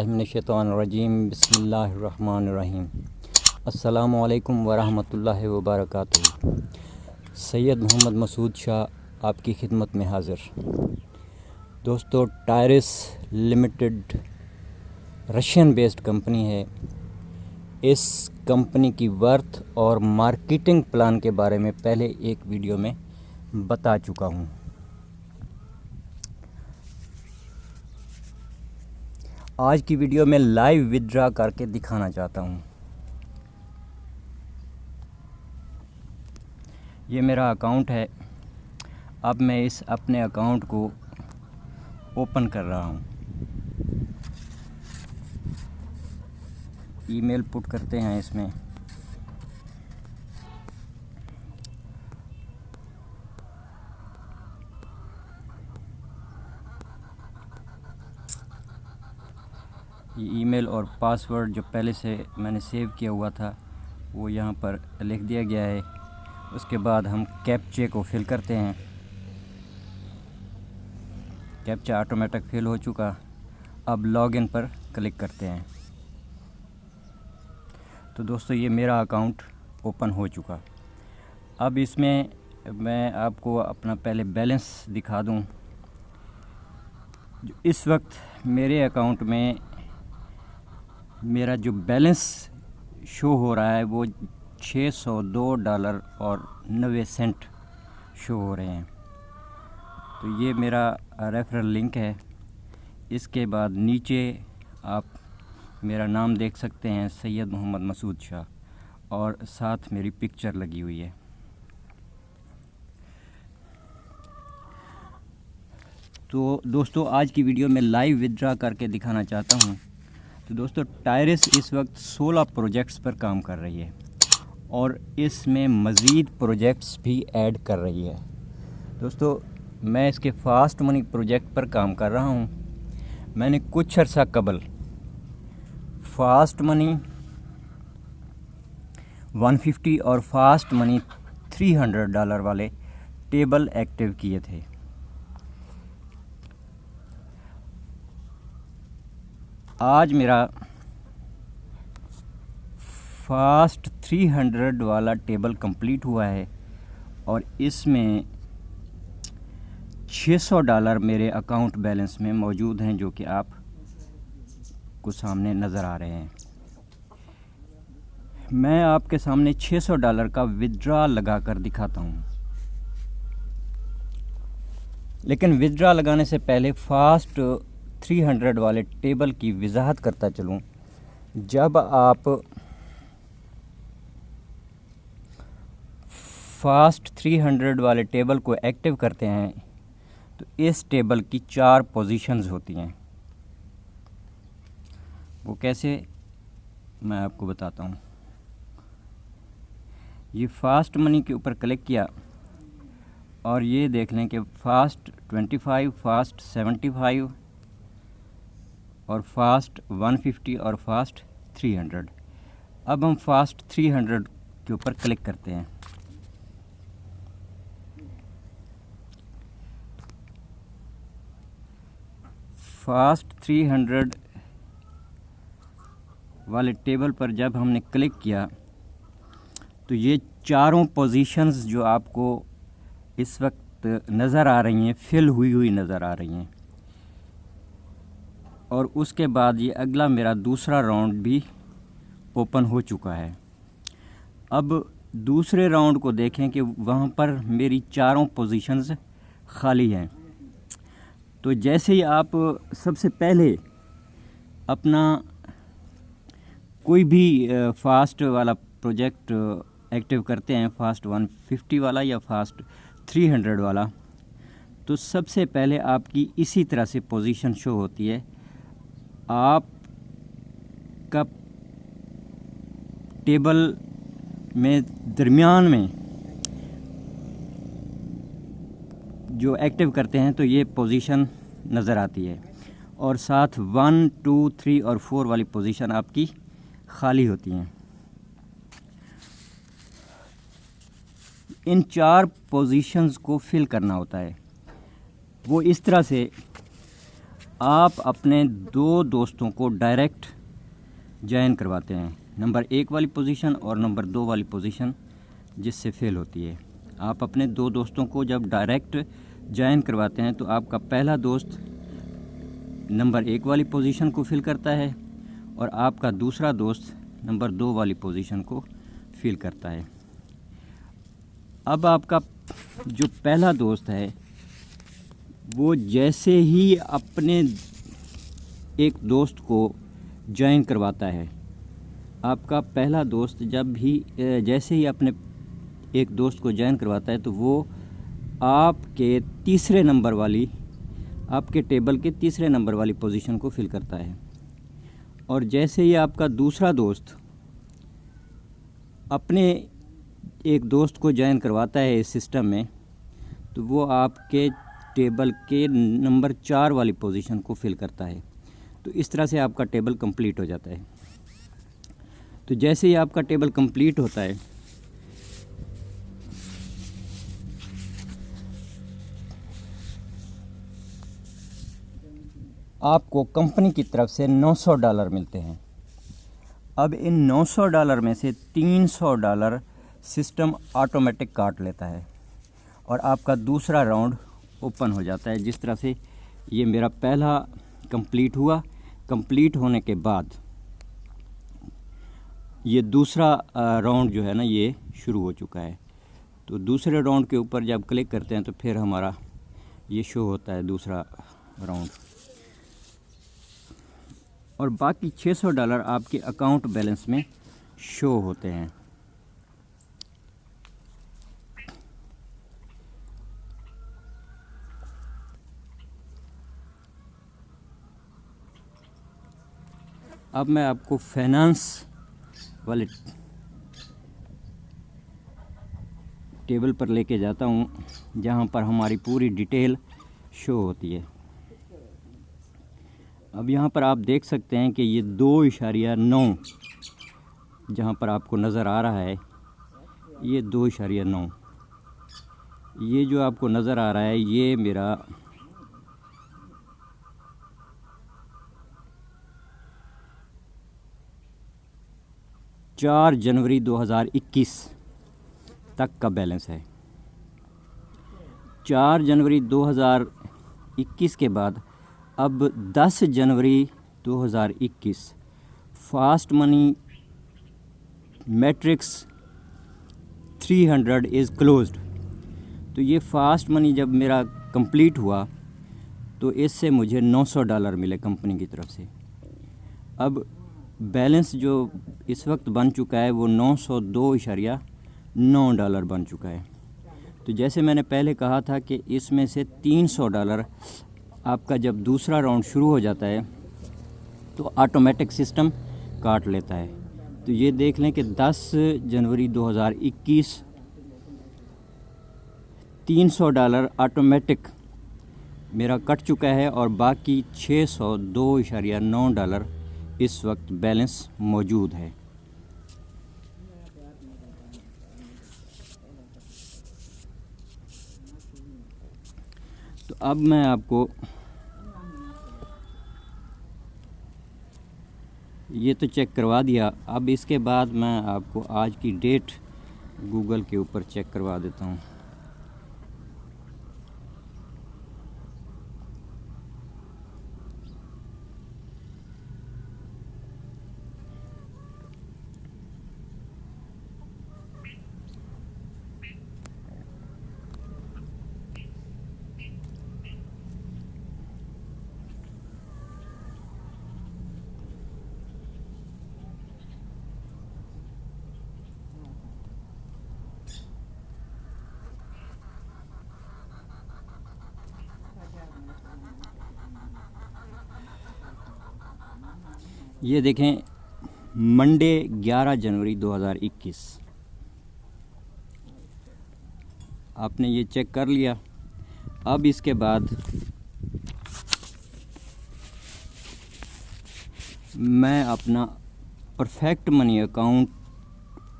औज़ुबिल्लाहिमिनश्शैतानिर्रजीम बिस्मिल्लाहिर्रहमानिर्रहीम अस्सलामु अलैकुम वरहमतुल्लाहि वबरकातुहू। सैयद मोहम्मद मसूद शाह आपकी खिदमत में हाज़िर। दोस्तों, Tyrese limited Russian based company है। इस कंपनी की वर्थ और मार्केटिंग प्लान के बारे में पहले एक वीडियो में बता चुका हूँ। आज की वीडियो में लाइव विथड्रॉ करके दिखाना चाहता हूँ। ये मेरा अकाउंट है। अब मैं इस अपने अकाउंट को ओपन कर रहा हूँ। ईमेल पुट करते हैं इसमें। ये ईमेल और पासवर्ड जो पहले से मैंने सेव किया हुआ था वो यहाँ पर लिख दिया गया है। उसके बाद हम कैप्चे को फिल करते हैं। कैप्चा ऑटोमेटिक फिल हो चुका। अब लॉगिन पर क्लिक करते हैं। तो दोस्तों, ये मेरा अकाउंट ओपन हो चुका। अब इसमें मैं आपको अपना पहले बैलेंस दिखा दूं। जो इस वक्त मेरे अकाउंट में मेरा जो बैलेंस शो हो रहा है वो $602 और 90 सेंट शो हो रहे हैं। तो ये मेरा रेफरल लिंक है। इसके बाद नीचे आप मेरा नाम देख सकते हैं, सैयद मोहम्मद मसूद शाह, और साथ मेरी पिक्चर लगी हुई है। तो दोस्तों, आज की वीडियो में लाइव विथड्रॉ करके दिखाना चाहता हूँ। तो दोस्तों, टायरिस इस वक्त 16 प्रोजेक्ट्स पर काम कर रही है और इसमें मज़ीद प्रोजेक्ट्स भी ऐड कर रही है। दोस्तों, मैं इसके फास्ट मनी प्रोजेक्ट पर काम कर रहा हूँ। मैंने कुछ अर्सा कबल फास्ट मनी 150 और फास्ट मनी $300 वाले टेबल एक्टिव किए थे। आज मेरा फास्ट 300 वाला टेबल कंप्लीट हुआ है और इसमें $600 मेरे अकाउंट बैलेंस में मौजूद हैं, जो कि आप को सामने नज़र आ रहे हैं। मैं आपके सामने $600 का विथड्रॉ लगा कर दिखाता हूँ। लेकिन विथड्रॉ लगाने से पहले फास्ट 300 वाले टेबल की वजाहत करता चलूँ। जब आप फास्ट 300 वाले टेबल को एक्टिव करते हैं तो इस टेबल की 4 पोजीशंस होती हैं। वो कैसे, मैं आपको बताता हूँ। ये फास्ट मनी के ऊपर क्लिक किया और ये देख लें कि फास्ट 25, फास्ट 75 और फास्ट 150 और फास्ट 300। अब हम फास्ट 300 के ऊपर क्लिक करते हैं। फास्ट 300 वाले टेबल पर जब हमने क्लिक किया तो ये चारों पोजीशंस जो आपको इस वक्त नज़र आ रही हैं, फिल हुई नज़र आ रही हैं। और उसके बाद ये अगला मेरा दूसरा राउंड भी ओपन हो चुका है। अब दूसरे राउंड को देखें कि वहाँ पर मेरी चारों पोजीशंस खाली हैं। तो जैसे ही आप सबसे पहले अपना कोई भी फास्ट वाला प्रोजेक्ट एक्टिव करते हैं, फास्ट 150 वाला या फास्ट 300 वाला, तो सबसे पहले आपकी इसी तरह से पोजीशन शो होती है। आपका टेबल में दरमियान में जो एक्टिव करते हैं तो ये पोजीशन नज़र आती है, और साथ 1, 2, 3 और 4 वाली पोजीशन आपकी खाली होती हैं। इन 4 पोजीशंस को फिल करना होता है। वो इस तरह से, आप अपने दो दोस्तों को डायरेक्ट ज्वाइन करवाते हैं, नंबर 1 वाली पोजीशन और नंबर 2 वाली पोजीशन जिससे फेल होती है। आप अपने दो दोस्तों को जब डायरेक्ट ज्वाइन करवाते हैं तो आपका पहला दोस्त नंबर 1 वाली पोजीशन को फिल करता है और आपका दूसरा दोस्त नंबर 2 वाली पोजीशन को फिल करता है। अब आपका जो पहला दोस्त है वो जैसे ही अपने एक दोस्त को ज्वाइन करवाता है, आपका पहला दोस्त जब भी जैसे ही अपने एक दोस्त को ज्वाइन करवाता है तो वो आपके तीसरे नंबर वाली, आपके टेबल के तीसरे नंबर वाली पोजीशन को फिल करता है। और जैसे ही आपका दूसरा दोस्त अपने एक दोस्त को ज्वाइन करवाता है इस सिस्टम में, तो वो आपके टेबल के नंबर 4 वाली पोजीशन को फिल करता है। तो इस तरह से आपका टेबल कंप्लीट हो जाता है। तो जैसे ही आपका टेबल कंप्लीट होता है आपको कंपनी की तरफ से $900 मिलते हैं। अब इन $900 में से $300 सिस्टम ऑटोमेटिक काट लेता है और आपका दूसरा राउंड ओपन हो जाता है। जिस तरह से ये मेरा पहला कंप्लीट हुआ, कंप्लीट होने के बाद ये दूसरा राउंड जो है ना ये शुरू हो चुका है। तो दूसरे राउंड के ऊपर जब क्लिक करते हैं तो फिर हमारा ये शो होता है दूसरा राउंड, और बाकी $600 आपके अकाउंट बैलेंस में शो होते हैं। अब मैं आपको फाइनेंस वाले टेबल पर लेके जाता हूँ जहाँ पर हमारी पूरी डिटेल शो होती है। अब यहाँ पर आप देख सकते हैं कि ये 2.9 जहाँ पर आपको नज़र आ रहा है, ये 2.9, ये जो आपको नज़र आ रहा है ये मेरा जनवरी 2021 तक का बैलेंस है। 4 जनवरी 2021 के बाद अब 10 जनवरी 2021 fast money matrix 300 is closed. तो ये फास्ट मनी जब मेरा कंप्लीट हुआ तो इससे मुझे $900 मिले कंपनी की तरफ से। अब बैलेंस जो इस वक्त बन चुका है वो $902.9 बन चुका है। तो जैसे मैंने पहले कहा था कि इसमें से $300 आपका जब दूसरा राउंड शुरू हो जाता है तो ऑटोमेटिक सिस्टम काट लेता है। तो ये देख लें कि 10 जनवरी 2021 $300 ऑटोमेटिक मेरा कट चुका है और बाकी $602.9 इस वक्त बैलेंस मौजूद है। तो अब मैं आपको ये तो चेक करवा दिया। अब इसके बाद मैं आपको आज की डेट गूगल के ऊपर चेक करवा देता हूँ। ये देखें मंडे 11 जनवरी 2021 आपने ये चेक कर लिया। अब इसके बाद मैं अपना परफेक्ट मनी अकाउंट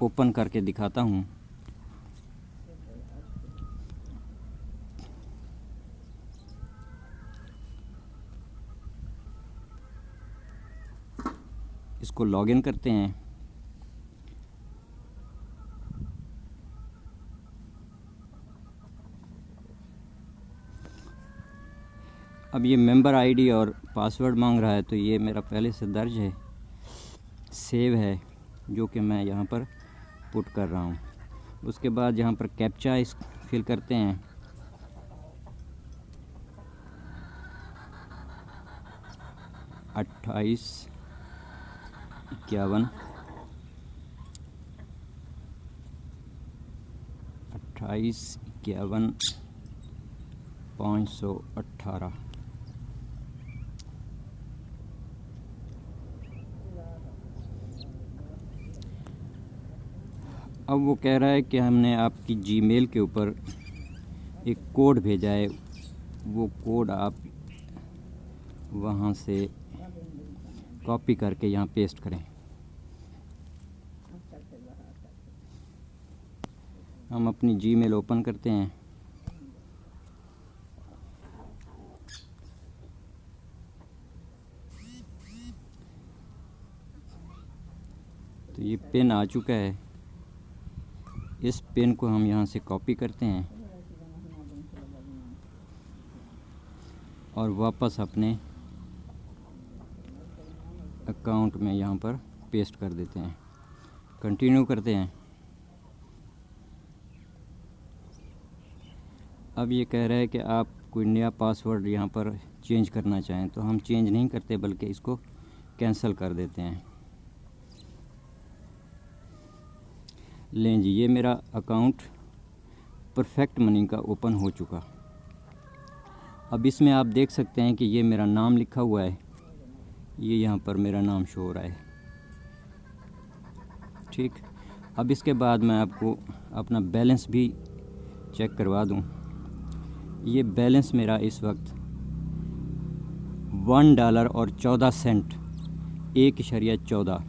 ओपन करके दिखाता हूँ। इसको लॉगिन करते हैं। अब ये मेंबर आईडी और पासवर्ड मांग रहा है, तो ये मेरा पहले से दर्ज है, सेव है, जो कि मैं यहाँ पर पुट कर रहा हूँ। उसके बाद यहाँ पर कैप्चा इस फिल करते हैं। अट्ठाईस 51 518। अब वो कह रहा है कि हमने आपकी जीमेल के ऊपर एक कोड भेजा है, वो कोड आप वहाँ से कॉपी करके यहाँ पेस्ट करें। हम अपनी जीमेल ओपन करते हैं। तो ये पिन आ चुका है, इस पिन को हम यहाँ से कॉपी करते हैं और वापस अपने अकाउंट में यहाँ पर पेस्ट कर देते हैं। कंटिन्यू करते हैं। अब ये कह रहा है कि आप कोई नया पासवर्ड यहाँ पर चेंज करना चाहें, तो हम चेंज नहीं करते बल्कि इसको कैंसिल कर देते हैं। लें जी, ये मेरा अकाउंट परफेक्ट मनी का ओपन हो चुका। अब इसमें आप देख सकते हैं कि ये मेरा नाम लिखा हुआ है, ये यहाँ पर मेरा नाम शो हो रहा है। ठीक, अब इसके बाद मैं आपको अपना बैलेंस भी चेक करवा दूँ। ये बैलेंस मेरा इस वक्त $1.14, 1.14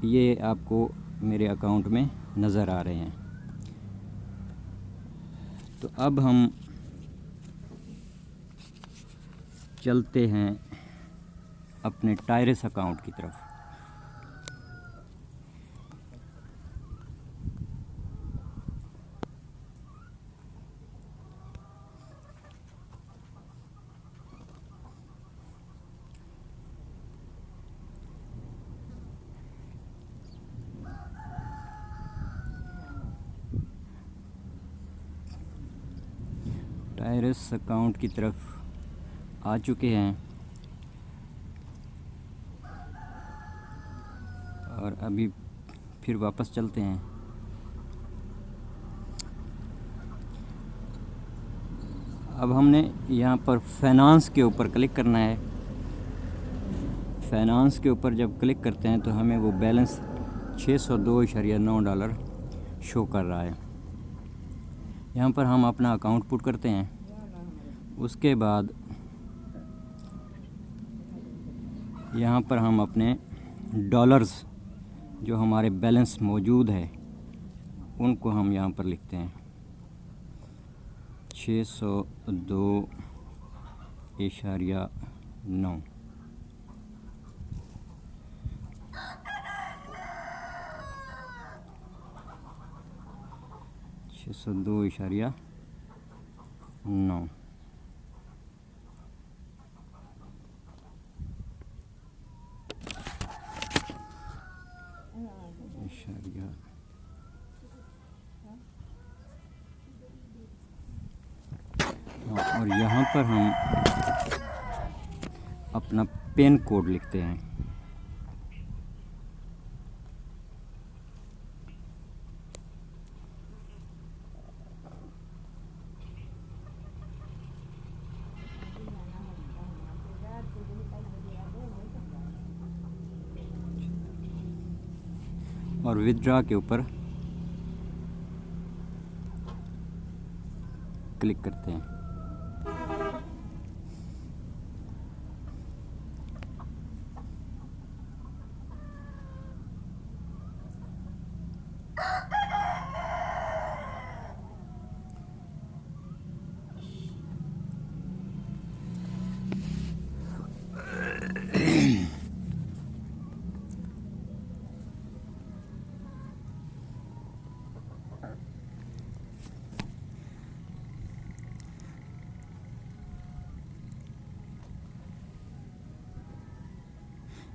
ये आपको मेरे अकाउंट में नज़र आ रहे हैं। तो अब हम चलते हैं अपने टायरस अकाउंट की तरफ। टायरस अकाउंट की तरफ आ चुके हैं और अभी फिर वापस चलते हैं। अब हमने यहाँ पर फाइनेंस के ऊपर क्लिक करना है। फाइनेंस के ऊपर जब क्लिक करते हैं तो हमें वो बैलेंस $602.9 शो कर रहा है। यहाँ पर हम अपना अकाउंट पुट करते हैं। उसके बाद यहाँ पर हम अपने डॉलर्स जो हमारे बैलेंस मौजूद है उनको हम यहाँ पर लिखते हैं। 602.9। $602.9। और यहाँ पर हम अपना पिन कोड लिखते हैं। और विथड्रॉ के ऊपर क्लिक करते हैं।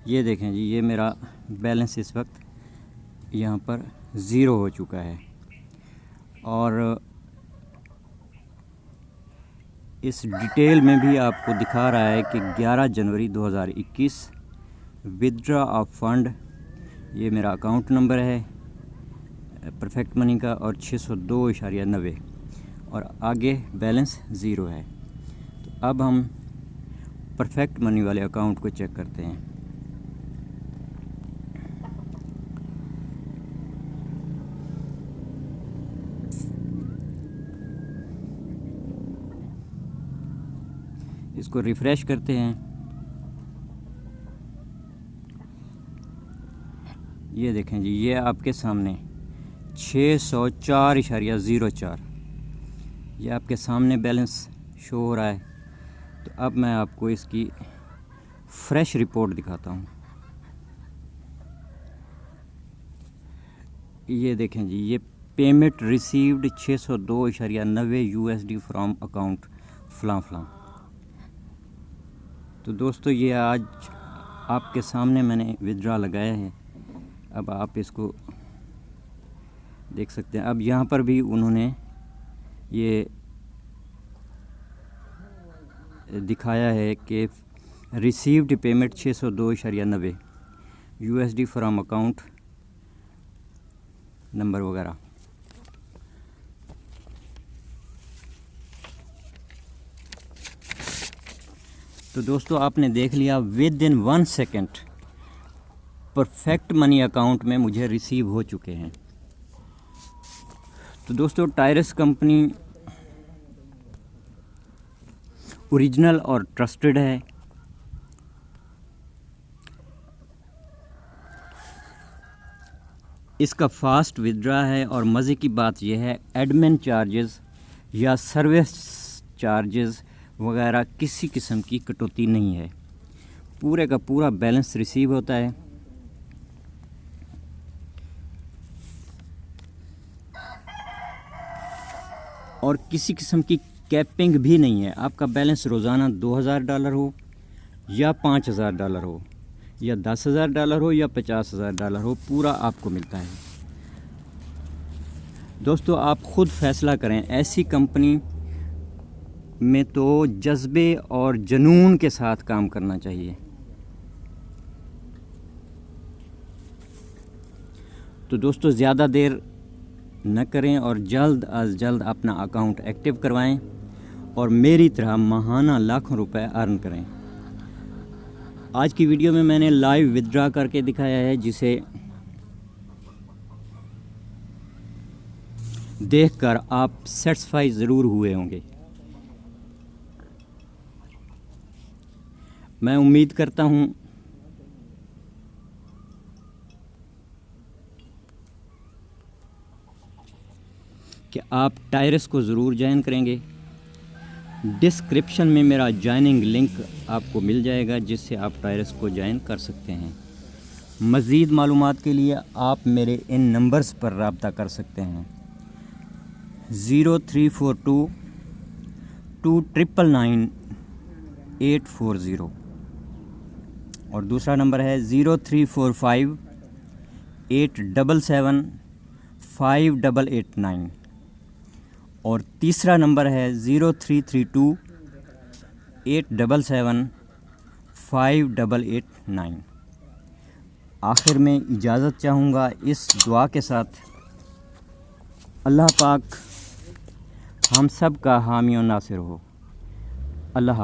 ये देखें जी, ये मेरा बैलेंस इस वक्त यहाँ पर ज़ीरो हो चुका है। और इस डिटेल में भी आपको दिखा रहा है कि 11 जनवरी 2021 विथड्रॉ ऑफ फंड, ये मेरा अकाउंट नंबर है परफेक्ट मनी का, और 602.90 और आगे बैलेंस ज़ीरो है। तो अब हम परफेक्ट मनी वाले अकाउंट को चेक करते हैं। इसको रिफ़्रेश करते हैं। ये देखें जी, ये आपके सामने 604.04 ये आपके सामने बैलेंस शो हो रहा है। तो अब मैं आपको इसकी फ्रेश रिपोर्ट दिखाता हूँ। ये देखें जी, ये payment received 602.90 USD from account फलां फलां। तो दोस्तों, ये आज आपके सामने मैंने विथड्रॉ लगाया है। अब आप इसको देख सकते हैं। अब यहाँ पर भी उन्होंने ये दिखाया है कि received payment 602.90 USD from account number वगैरह। तो दोस्तों, आपने देख लिया, with in 1 second perfect money account में मुझे रिसीव हो चुके हैं। तो दोस्तों, टायरस कंपनी ओरिजिनल और ट्रस्टेड है। इसका फास्ट विथड्रॉ है, और मज़े की बात यह है, एडमिन चार्जेस या सर्विस चार्जेस वगैरह किसी किस्म की कटौती नहीं है। पूरे का पूरा बैलेंस रिसीव होता है। और किसी किस्म की कैपिंग भी नहीं है। आपका बैलेंस रोज़ाना $2000 हो या $5000 हो या $10,000 हो या $50,000 हो, पूरा आपको मिलता है। दोस्तों, आप ख़ुद फैसला करें। ऐसी कंपनी में तो जज्बे और जुनून के साथ काम करना चाहिए। तो दोस्तों, ज़्यादा देर न करें और जल्द अज जल्द अपना अकाउंट एक्टिव करवाएं और मेरी तरह माहाना लाखों रुपए अर्न करें। आज की वीडियो में मैंने लाइव विथड्रॉ करके दिखाया है, जिसे देखकर आप सेटिस्फाई ज़रूर हुए होंगे। मैं उम्मीद करता हूं कि आप टायरस को ज़रूर ज्वाइन करेंगे। डिस्क्रिप्शन में मेरा ज्वाइनिंग लिंक आपको मिल जाएगा, जिससे आप टायरस को ज्वाइन कर सकते हैं। मज़ीद मालूमात के लिए आप मेरे इन नंबर्स पर रब्ता कर सकते हैं। 0342 299 840 और दूसरा नंबर है 0345 877 5889 और तीसरा नंबर है 0332 877 5889। आखिर में इजाज़त चाहूँगा इस दुआ के साथ, अल्लाह पाक हम सब का हामी और नासिर हो। अल्लाह।